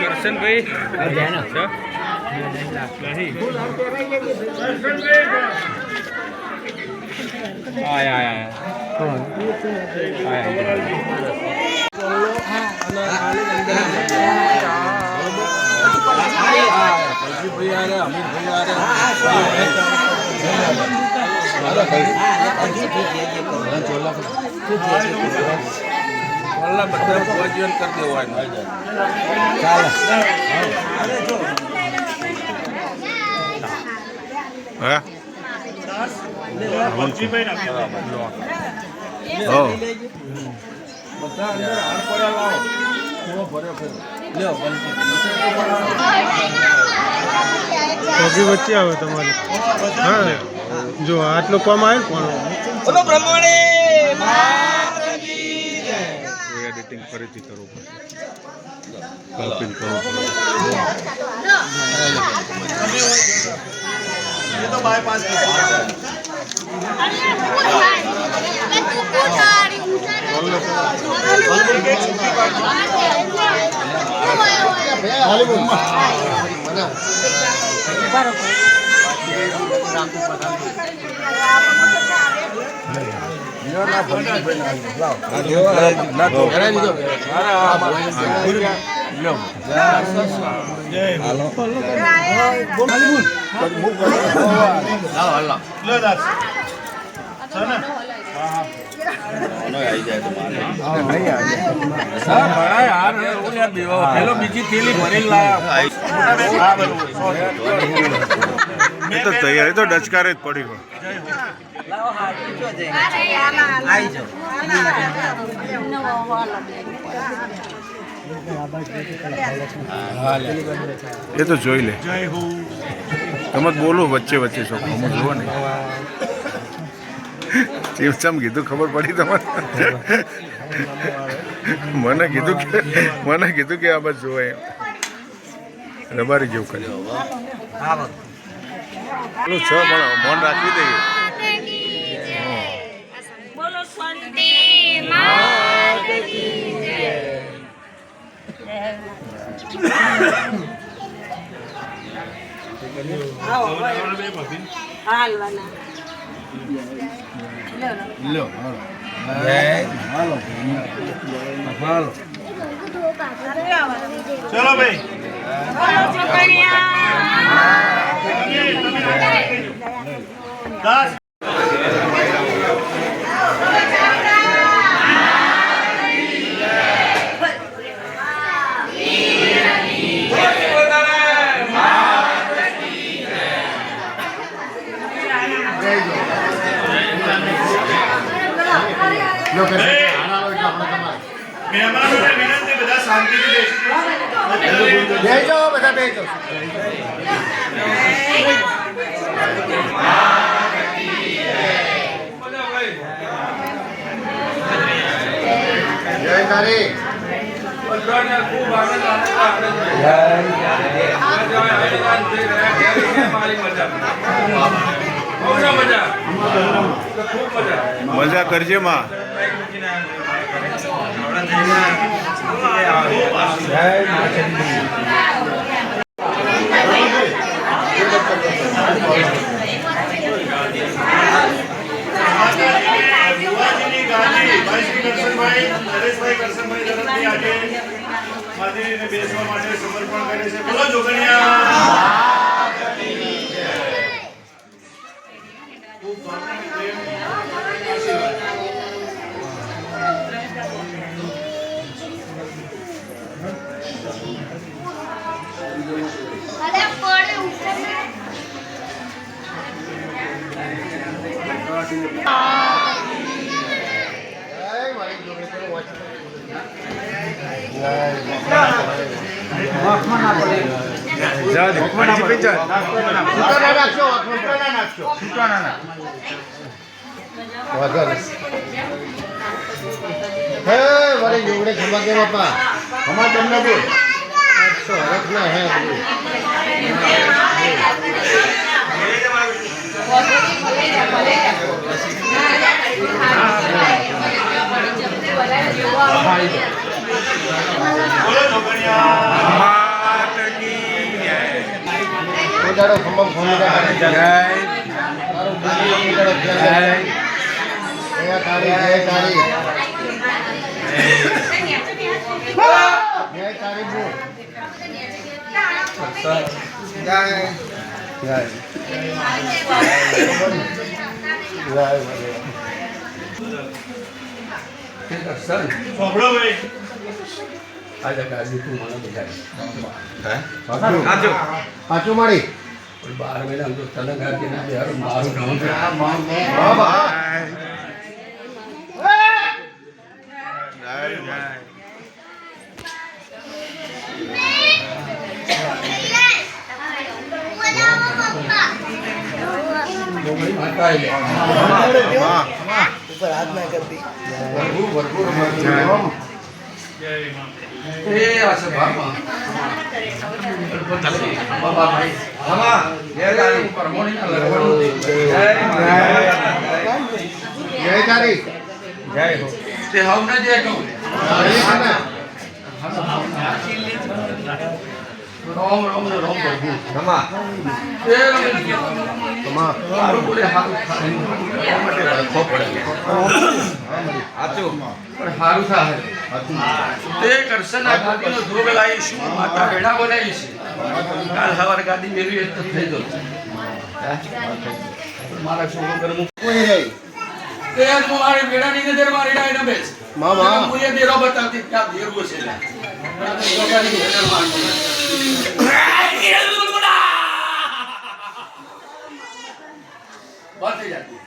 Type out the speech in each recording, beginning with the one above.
કરશનભાઈ બધા ભોજન કરી દેવાનું ચાલે હા વચ્ચે આવે તમારે હા જો આટલું કામ આવે પણ એડિટિંગ ફરીથી કરવું પડે કોપી કરવું પડે તો બાયપાસ બીજી થેલી ભરેલી લાયા તો તૈયારી તો ડચકારે જ પડી હોય એ તો જોઈ લે તમે બોલો વચ્ચે વચ્ચે છો હું જોવો ને ચમ કીધું ખબર પડી તમારે મને કીધું કે આ બસ જોવાય રબારી જેવું કર્યું છ પણ મોન રાખી દઈએ ચલો ભાઈ મહેમાનોને વિનંતી બધા શાંતિથી બેસજો બધા બેસજો જય તારી બધાને ખૂબ આનંદ આપણે મજા કરજે માં બેસવા માટે સમર્પણ કરે છે બોલો જોગણિયા જવા દે વરે જોડે ખમા કે બાપા ખમા તમને બોલ 800 હરખ ના હે ઉડાડો ખમા ફોન જય તારી જય તારી જય તારી બોલ જય જય પાછું મારી 12 મહિના તો તલંગ આપી ના યાર મારું નામ બાબા ऊपर हाथ में कर दी भरपूर ए अच्छा बाबा बाबा भाई मामा ये गाड़ी ऊपर मोनी ना लगवानो जय तारी जय हो ते हम ना जय कहू राम राम राम प्रभु मामा ए मामा मारो बोले हाथ માટે રાખો પડે આચો પણ હારું થાય તે કરસના ગાદીનો ધોગ લાવીશું માતા બેડા બનાવીશું કાલ સવારે ગાદી મેળવી તો થઈ જશે મારા છોકરો ઘરનું કોઈ નહીં તે તમારે બેડાની નજર મારી ડાયના બેસ મામા મુએ દેરો બતાતી ક્યાં દેરો છે લોકાની નજર મારી बात ही जाती है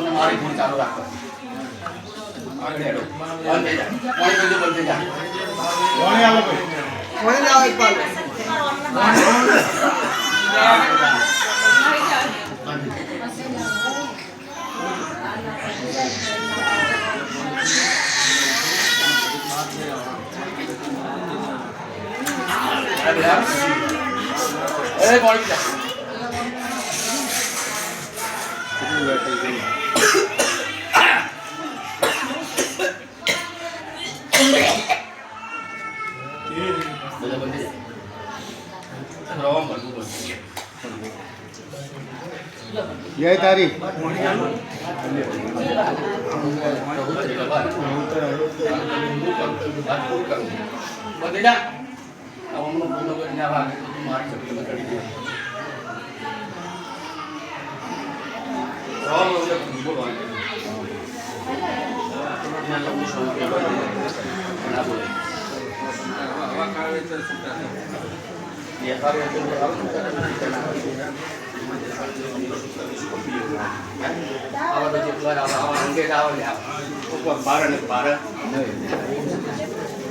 हमारी फोन चालू रखो आगे हेडो बंद जा पानी में बंद जा पानी आलो पानी लाओ एक बार ए बॉडी जा जय तारी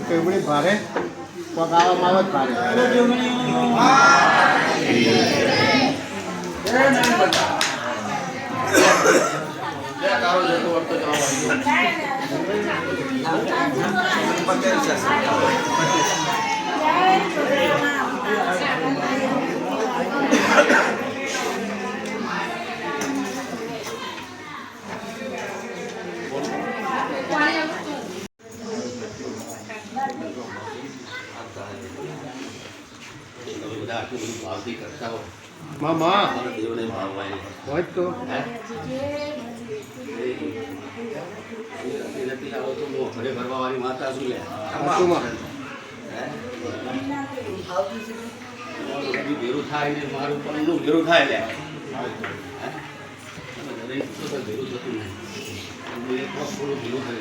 કેવડી ભારે પગાવામાં કરતા હો મામા દેવને ભાવવાય હોય તો નથી આવો તો ઘરે ભરવા વાળી માતા શું લે ભેરું થાય ને મારું પણ ભેરું થાય લે ભેરું થતું નહીં એક થોડું ભેરું થઈ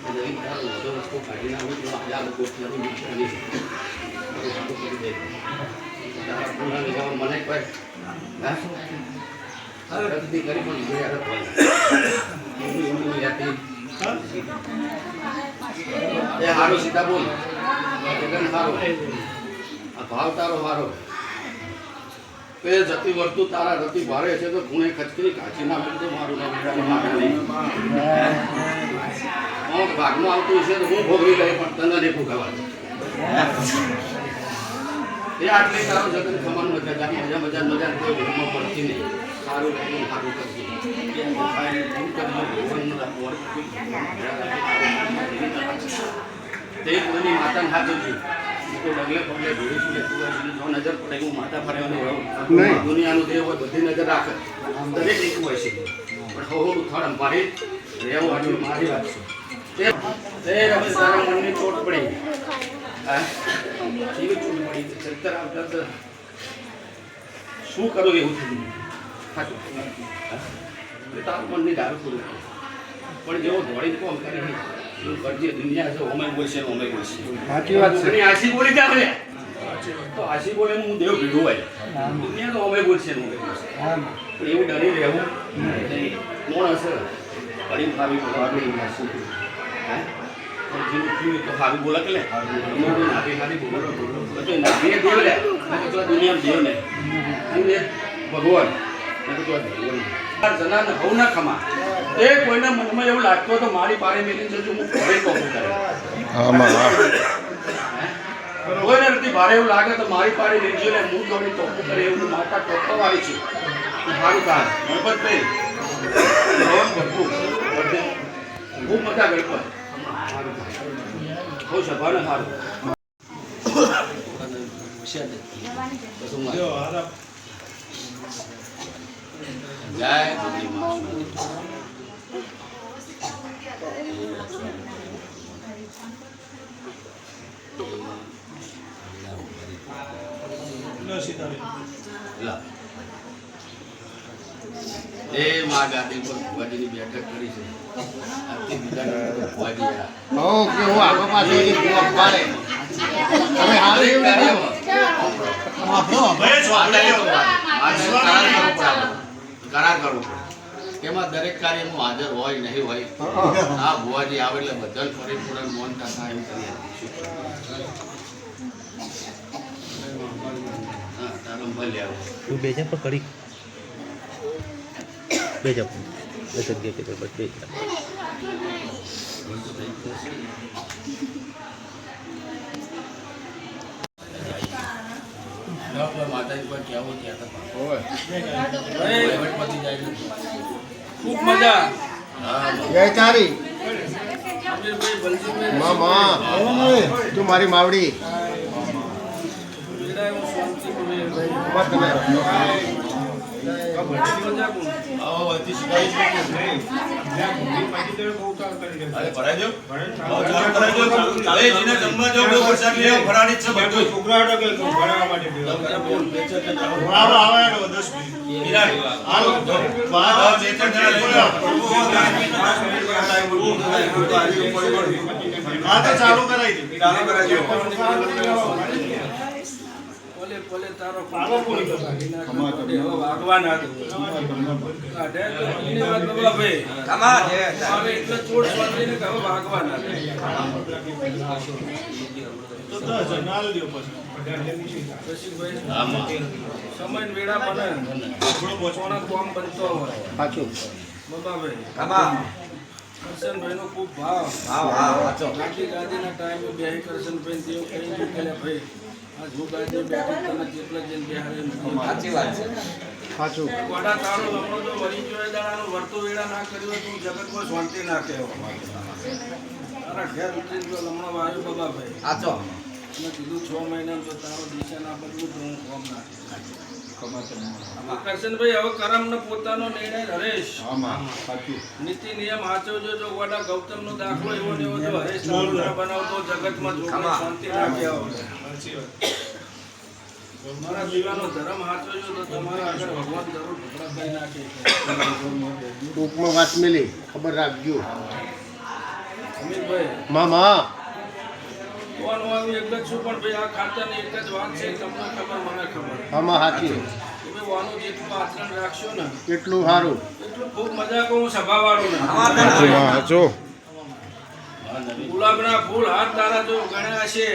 વધુ વસ્તુ કાઢી નાખું તો હજાર ગોઠિયાનું મિશ્રણ નહીં મને કોઈ કરી પણ સારું સીતા બોલ જગન હારો આ ભાવ તારો હારો તે જતી વર્તું તારા રતી ભારે છે તો ગુણે ખચકરી કાચી ના મળતો મારું ના મેળામાં મારે નહીં હું ભાગમાં આવતું છે તો હું ભોગવી લઈ પણ તને નહીં ભોગવવા એ આટલી તારો જગન ખમાન મજા મજા કોઈ ભૂલમાં પડતી નહીં સારું લાગ્યું સારું કરશે તે કોઈની માતાને હાથ જોઈ તો ડગલે પગલે ઢોળી છું જો નજર પડે હું માતા ફરેવાની રહું દુનિયાનું દેવ હોય બધી નજર રાખે દરેક એક હોય છે પણ હું થોડા મારી રહેવું આટલું મારી વાત છે તે રમે તારા મનની ચોટ પડી હા કેવી ચોટ પડી ચરિત્ર આવતા શું કરું એવું થયું તારું મનની દારૂ પૂરું પણ જેવો દોડીને કોમ કરે એવું કરજે દુનિયા છે ઓમે બોલશે ને ઓમે બોલશે સાચી વાત છે આશી બોલી જા ભલે તો આશી બોલે હું દેવ ભીડું હોય દુનિયા તો ઓમે બોલશે ને ઓમે બોલશે પણ એવું ડરી રહેવું કોણ હશે કડી ખાવી બોલાવી નાસી હે પણ જેનું થયું તો ખાવી બોલા કે લે અમારું નાભી ખાલી બોલો તો નાભી દેવ લે તો દુનિયા દેવ ને અને ભગવાન જનાને હવ ના ખમા એ કોઈના મનમાં એવું લાગતું તો મારી પાડે મેલી જજો હું ઘરે ટોપું કરે કોઈને નથી ભારે એવું લાગે તો મારી પાડે મેલજો ને હું જોડે ટોપું કરે એવું માતા ટોપવા વાળી છું સારું કામ ગણપતભાઈ ભરપૂર ખૂબ મજા ગણપત બહુ સભાને સારું જય એ માં ગાદી પર ભુવાજીની બેઠક કરી છે આથી બીજા ભુવાજી કે હું આગળ પાછળ એક ભૂખ પાડે તમે હારે કરાર કરવો તેમાં દરેક કાર્યમાં હાજર હોય નહીં હોય આ ભુવાજી આવે એટલે બધા પરિપૂર્ણ મોનતા થાય એમ કરીએ તારો ભલે આવો તું બેજા પર કરી બેજા પર જગ્યા કે બસ બેજા માતાજી પર કેવું ત્યાં ખૂબ મજા જય તારી મામા તું મારી માવડી ચાલુ કરાવી પોલે તારો ભગવાન સમય વેળા બને કોમ બનતો હોય સાચું બાબાભાઈ કરશનભાઈ નો ખૂબ ભાવ ગાદીના ટાઈમે બે કરશનભાઈ દેવ કહી મૂકેલા ભાઈ આ જો ગાદી બેઠી તને જેટલા જઈને બેહાડે સાચી વાત છે સાચું વડા તારો લમણો જો વળી જોયે દાડાનો વર્તો વેળા ના કર્યો તું જગતમાં શાંતિ ના કહેવો તારા ઘેર ઉતરીને જો લમણો વાયો બાબાભાઈ આચો મેં કીધું 6 મહિના જો તારો દિશા ના બદલું તો હું કોમ ના કરશનભાઈ હવે કરમ ને પોતાનો નિર્ણય હરેશ નીતિ નિયમ સાચવજો જો વડા ગૌતમ નો દાખલો એવો ને એવો જો હરેશ ના બનાવતો જગતમાં જો શાંતિ રાખે મારા જીવાનો ધર્મ સાચવજો તો તમારા આગળ ભગવાન જરૂર ઢોકળા કરી નાખે ટૂંકમાં વાત મિલી ખબર રાખજો અમિતભાઈ મામા કોનું આવ્યું એક જ છું પણ ભાઈ આ ખાતાની એક જ વાત છે તમને ખબર મને ખબર આમાં સાચી તમે વાનું જેટલું આચરણ રાખશો ને એટલું સારું એટલું ખૂબ મજા કરું સભાવાળું ને સાચું ગુલાબના ફૂલ હાથ તારા જો ગણ્યા છે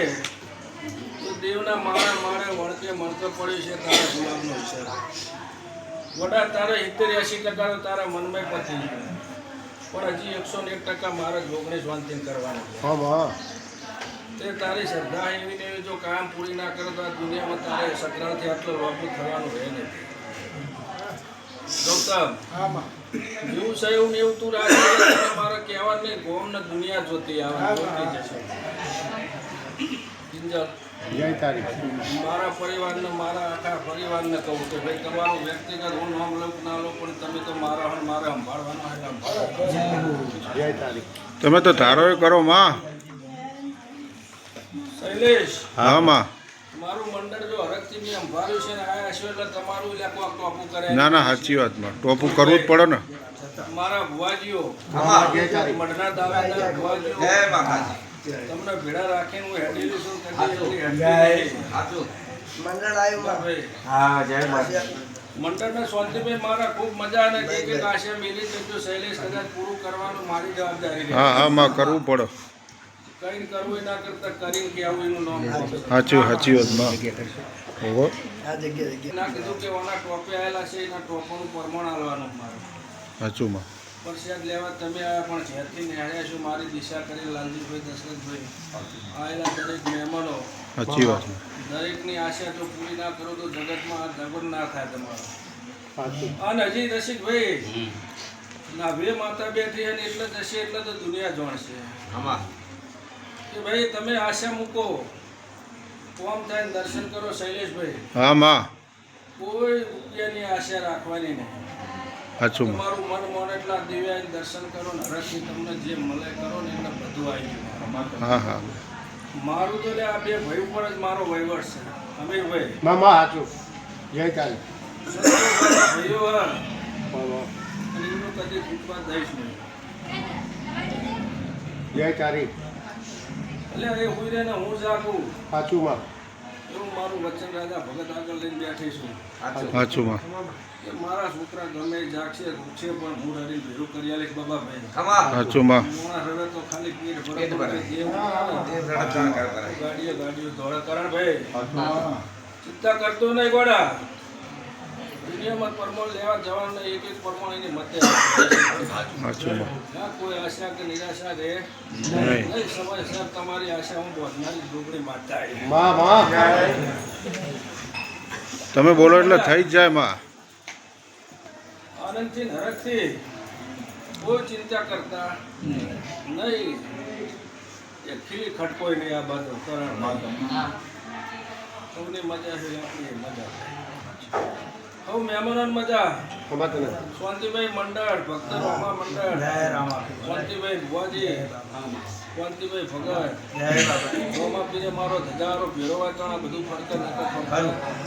તો દેવના માળે માળે વળકે મળતો પડ્યો છે તારા ગુલાબનો ઈશારો. વડા તારે 70-80% તો તારા મનમય પતી ગયું, પણ હજી 101% મારા જોગને શાંતિ કરવાની છે. તે તારી શ્રદ્ધા એવી ને એવી જો કામ પૂરી ના કરે તો આ દુનિયામાં તારે સકરાથી આટલો લોભ થવાનું રહે નથી. ગૌતમ, જેવું છે એવું ને એવું તું રાખી, મારા કહેવાનું નહીં, ગોમ ને દુનિયા જોતી આવે જશે. કિંજલ, મારા પરિવારને, મારા આખા પરિવારને કહું કે ભાઈ તમારું વ્યક્તિગત હું નામ લઉં ના લઉં, પણ તમે તો મારા મારે સંભાળવાના. તમે તો ધારો કરો માં. શૈલેષ, હા માં. મારું મંડળ જો હરકથી મેં સંભાળ્યું છે ને આયા છો એટલે તમારું એટલે કોક ટોપું કરે. ના ના, સાચી વાત માં, ટોપું કરવું જ પડે ને. મારા ભુવાજીઓ, મઢના દાવેદાર ભુવાજીઓ, તમને ભેળા રાખીને હું હેડેલું છું. મંડળના શાંતિભાઈ મારા ખૂબ મજા અને એક આશા મિલી છે. જો શૈલેષ કદાચ પૂરું કરવાનું મારી જવાબદારી રહે. હા હા માં, કરવું પડે. કઈ કરવું એ ના કરતા કરીને કે આવું એનું નામ સાચી સાચી વાત માં. ઓહો, ના કીધું કે ઓના ટોપે આવેલા છે એના ટોપોનું પ્રમાણ આલવાનું મારું. સાચું માં. પ્રસાદ લેવા તમે આવ્યા, પણ જ્યારથી નિહાળ્યા છો મારી દિશા કરી લાલજીભાઈ, દશરથભાઈ આવેલા દરેક મહેમાનો, સાચી વાત. દરેકની આશા જો પૂરી ના કરો તો જગતમાં આ જબર ના થાય તમારો. અને હજી રસિકભાઈ ના બે માતા બેઠી અને એટલે જ હશે એટલે તો દુનિયા જાણશે કે ભાઈ તમે આશા મૂકો, કોમ થાય ને દર્શન કરો. શૈલેષભાઈ, હા માં, કોઈ રૂપિયાની આશા રાખવાની નહીં. સાચું માં. તમારું મન મોન એટલા દિવ્યા દર્શન કરો ને હરખથી તમને જે મળે કરો ને એટલે બધું આવી ગયું. હા હા, મારું તો લે આ બે ભાઈ ઉપર જ મારો વહીવટ છે. અમીરભાઈ, સાચું. જય કાલે. ભાઈઓ અને એનું કદી ખૂટવા દઈશ નહીં. જય તારી. એટલે એ હુઈ રહે ને હું જાગું, સાચું માં. એવું મારું વચન રાજા ભગત આગળ લઈને બેઠી છું સાચું માં. કે મારા છોકરા ગમે જાગશે છે પણ હું હરી ભેરું કરી આલીશ. બાબા ભાઈ, સાચું માં. મોણા રવે તો ખાલી પેટ ભરે ગાડીઓ દોડે. કરણભાઈ, ચિંતા કરતો નહીં ગોડા. દુનિયામાં પરમોળ લેવા જવાનું નહીં, એક પરમોળ એની મતે. સાચું માં. ના કોઈ આશા કે નિરાશા રહે નહીં. નહીં. સમયસર તમારી આશા હું બોધનારી ડુંગળી માતા આવી. તમે બોલો એટલે થઈ જ જાય માં. આનંદથી ને હરખથી કોઈ ચિંતા કરતા નહીં. એ ખીલી ખટકોય નહીં. આ બાજુ કરણ સૌની મજા છે, આપણી મજા. હવે મહેમાનોની મજા. શાંતિભાઈ મંડળ, ભક્ત રામા મંડળ, શાંતિભાઈ ભુવાજી, શાંતિભાઈ ભગત, રોમાપીરે મારો ધજારો ભેરવા તો બધું ફરતા નકર.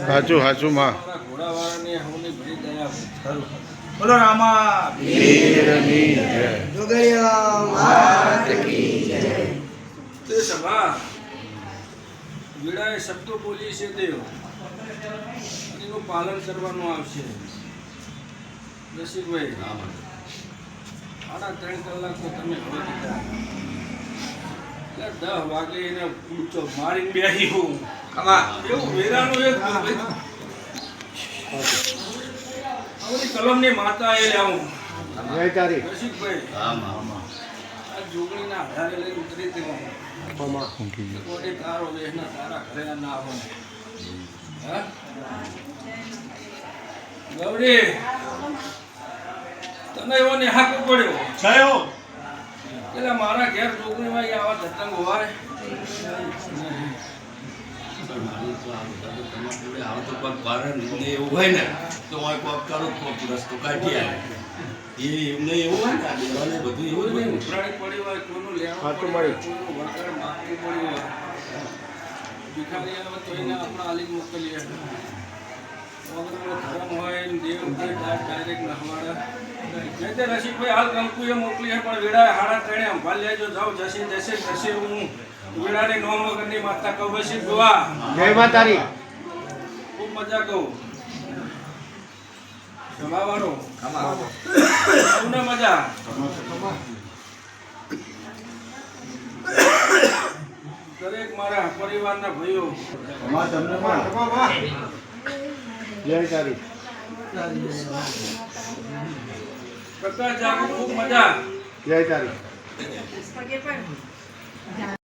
સાચું સાચું માં. મારા ઘોડાવાળાની હવની ભરી દયા. બોલો રામા. તે સભા વીડાએ શબ્દો બોલી છે દેવ, એનું પાલન કરવાનું આવશે. રસિકભાઈ, આના 3 કલાક તો તમે હવે દીધા. એટલે 10 વાગે એને ઊંચો મારીને બેસી હું એવું વેરાનું એક આવડી કલમની માતા એ લાવું. જય તારી. રસિકભાઈ, આ જોગણીના આધારે લઈને ઉતરી હતી. કોઈ તારો વેશના તારા ઘરે ના આવો. હા ગૌરી, તને એવો નિહાકો પડ્યો એટલે મારા ઘેર જોગણીમાં આવા ધતંગ હોય. એવું હોય ને તો રસ્તો કાઢી આવે. એમને એવું હોય ને બધું એવું જ હોય ને. ઉભરાણી પડી હોય, કોઈનું લેણું પડ્યું હોય, કોઈનું વળતર માગવું પડ્યું હોય, ભિખારી આવે તો એને આપણે આલી મોકલીએ. ધર્મ હોય ને દેવ ડાયરેક્ટ નહવાડે. જે રસિકભાઈ હાલ કંકુએ મોકલી છે, પણ વેળાએ 3:30 અંભાલ લેજો. જાઓ, જશે હું વેળાની 9 વગરની માતા કહું. રસિક ગોવા, જય માતારી. ખૂબ મજા કહું. સભાવાળો સૌને મજા. મારા પરિવારના ભાઈઓ જય તારી પ્રકાશ જાગો ખૂબ મજા જય તારી આ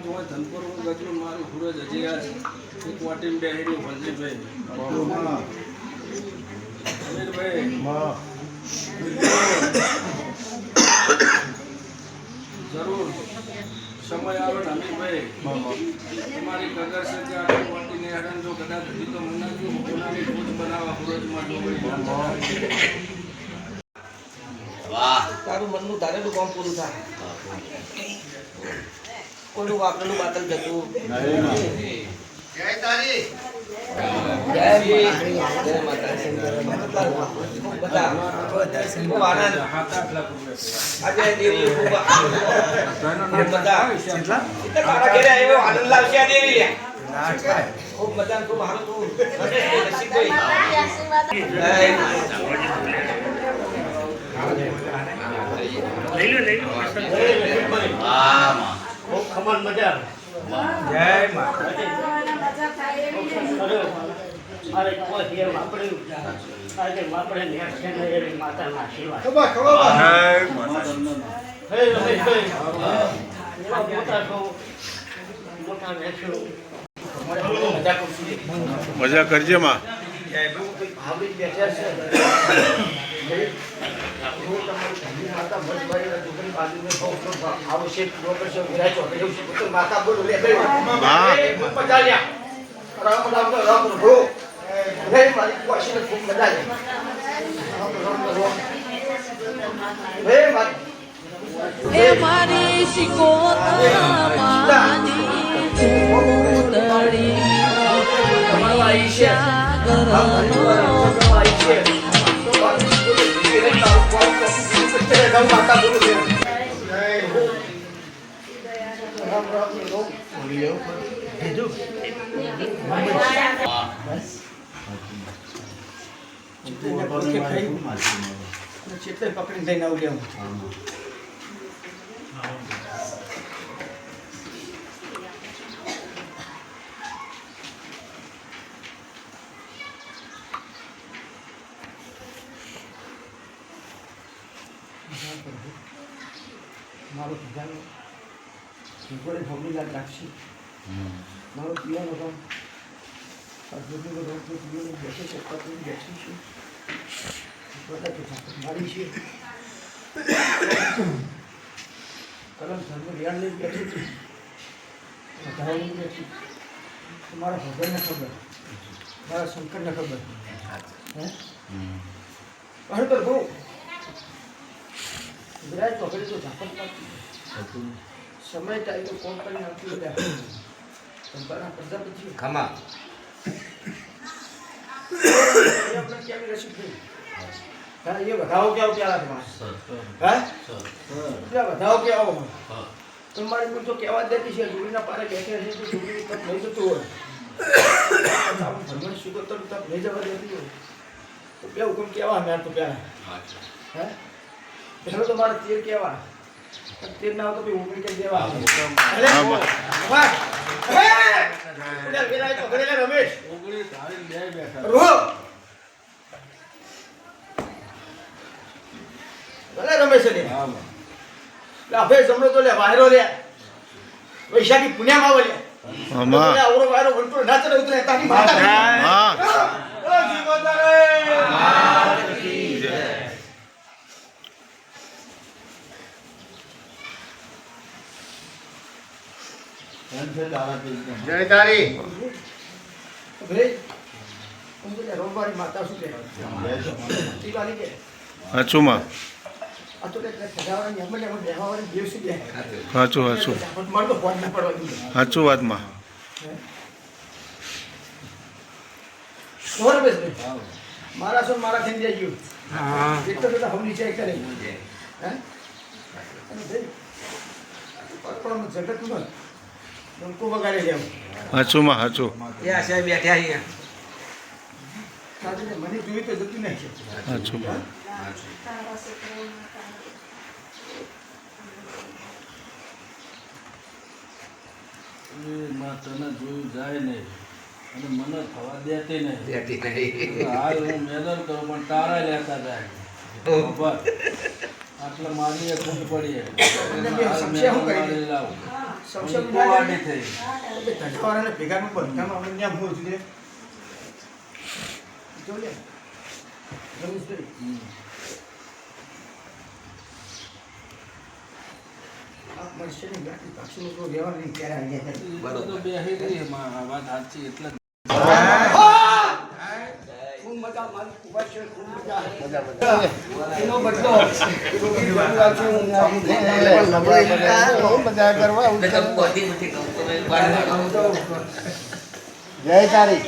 જોવા ધનપુર ગજલું મારું સૂરજ હજી આ એક વાટીમ બેહર્યું વલ્લભભાઈ અમીરભાઈ જરૂર સમય આવે ને અમીરભાઈ તમારી કદર છે કે આ વાટીને હેરાન જો કદાચ હજી તો મનાવ્યું પોતાની ખુદ બનાવવા સૂરજમાં જોવાય વાહ તારું મનનું ધારેલું કામ પૂરું થાય કોઈનું વાપરેલું બાતલ જતું જય તારી જય ભી જય માતાજી બધા ખૂબ આનંદ આજે દેવી ખૂબ બધા એટલે મારા ઘરે આવ્યો આનંદ લાવશે આ દેવી લે ખૂબ મજા ખૂબ સારું તું નસીબ ભાઈ ખૂબ ખમણ મજા જય મા અરે કોઈ જે વાપર્યું આજે વાપરે ને છે ને એની માતાના આશીર્વાદ હે રમેશભાઈ એવા મોટા છો મોટા વેચો મજા કરશું મજા કરજે માં ભાવડી બેઠા છે માતા ભરભાઈ દુકાન બાજુમાં આવશે પ્રોફેસર વિરાજ ચૌધરી છે માતા બોલો લે પચાલ્યા રામ રામ રામ હો રે મારી કોશિશ ખૂબ મજા આવી રે મારી એ મારી શિકોતરામાંની ચૂંદડી માતા બોલો લે ચેટલે પકડી થઈને આવું લેવું મારો પ્રધાન ભગવાને ભગવી લાગશે મારો પીવાનો કામ અર્જુનનો રોગ તો પીવાનો બેસે છે પત્ની બેસી છે બધા કે મારી છે કલમ ધર્મ જ્ઞાન લઈ બેઠી છે ધાવની બેઠી મારા ભગવાનને ખબર મારા શંકરને ખબર હે પર બહુ વિરાજ પકડી તો ઝાપટ પાડતી સમય થાય તો કોણ કરીને આવતી બધા સંભાળના પ્રજાપતિ ખમા આપણે કેમ રસી થઈ તારે એ વધાવો કેવો ક્યાં હા એટલે વધાવો કેવો તમારી કોઈ તો કહેવા જ દેતી છે જોડીના પારે બેઠે છે તો જોડી તપ લઈ જતું હોય ભગવાન શું તો તપ લઈ જવા દેતી હોય તો બે હુકમ કેવા મેં તો પહેલા હે પહેલો તો મારા તીર કેવા તીર ના તો ઉમરી કે દેવા રમેશ ઓગળી ધારી બે બેઠા રોહ ભલે રમેશ લે લાભે જમણો તો લે વાયરો લે વૈશાખી પુણ્યામાં આવે લે આમાં આવરો વાયરો વંટો નાચે ઉતરે તાની માતા હા ઓ જીવોતરે જય તારી ભલે ઉંગલે રોબારી માતા શું કે તીવાલી કે સાચું માં આ તો કે સજાવવાની અમને એમ દેવાવાળી દેવ શું કે સાચું સાચું માર તો ફોન ના પડવા દીધો સાચું વાત માં સોર બેસ મારા સોન મારા થઈ જાય ગયું હા એટલો બધો હમલી ચેક કરે હે અને ભાઈ પરપરનો જગત નું ડંકો વગાડી દેવું સાચું માં સાચું એ આ સાહેબ બેઠા અહીંયા સાચું મને જોઈ તો જતું નહીં છે સાચું માં માં તને જોયું જાય નહીં અને મને થવા દેતી નહીં. બેઠી નહીં. હાલ હું મેદન કરું પણ તારા લેતા જાય. ખબર? આટલે મારી એ ખોટ પડી છે. હાલ મેદન મારી લાવું. સમસ્યા હું કુવાડી થઈ. ધજાવાળાને ભેગા નું બધામાં આપણે ત્યાં મૂળ છે જો લે રમેશભાઈ આ મળશે ને ગાડી પાછું તો રહેવા નહીં ત્યારે આવી જાય એ તો બેહી ગઈ માં આ વાત સાચી એટલે જ. ખૂબ મજા મારી કુવા છે ખૂબ મજા એનો બદલો બધા કરવા બધી નથી કહું તો જય તારી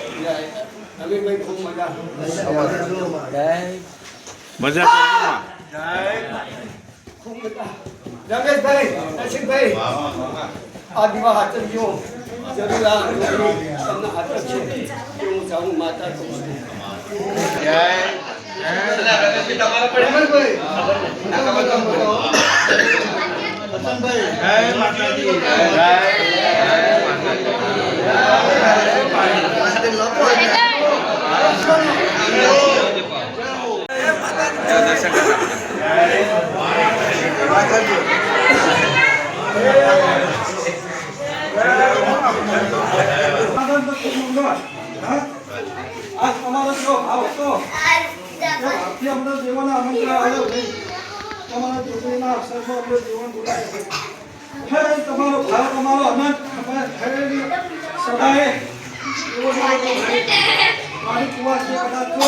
રવિભાઈ ખૂબ મજા ખૂબ મજા રમેશભાઈ રસિકભાઈ આ દીવા હાથર ગયો જરૂર આ તમને હાથર છે કે હું જાઉં માતા કહું છું તમારા પડે રમેશભાઈ આ તમારો જો ભાવ તો આથી અમને જીવનના આમંત્રણ આવ્યો ભાઈ તમારા જોડેના અવસરમાં અમને જીવન બોલાય હે તમારો ભાવ તમારો અનંત ખરેલી સદાય એવો મારી કુવા છે કદાચ તો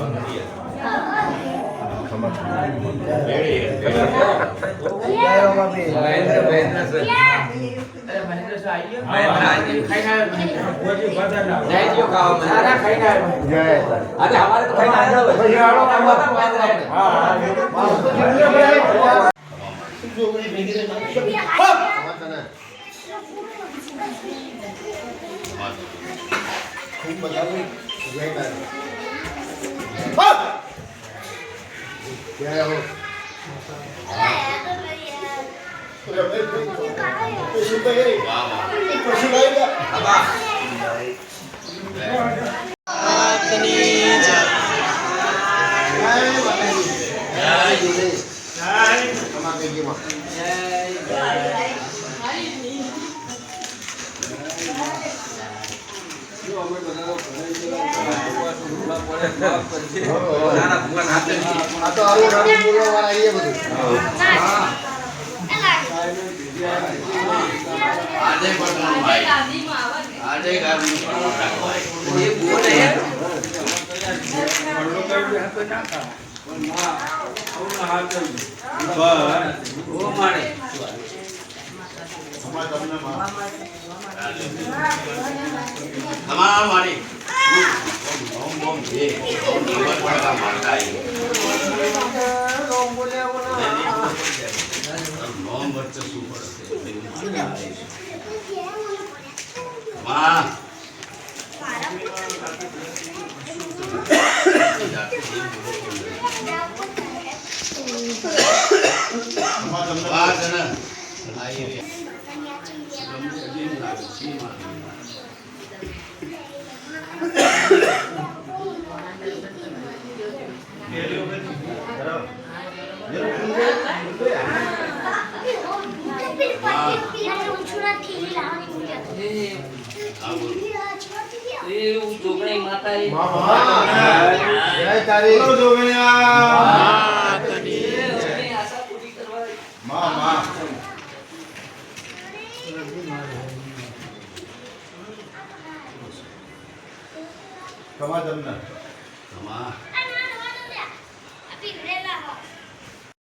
તમારા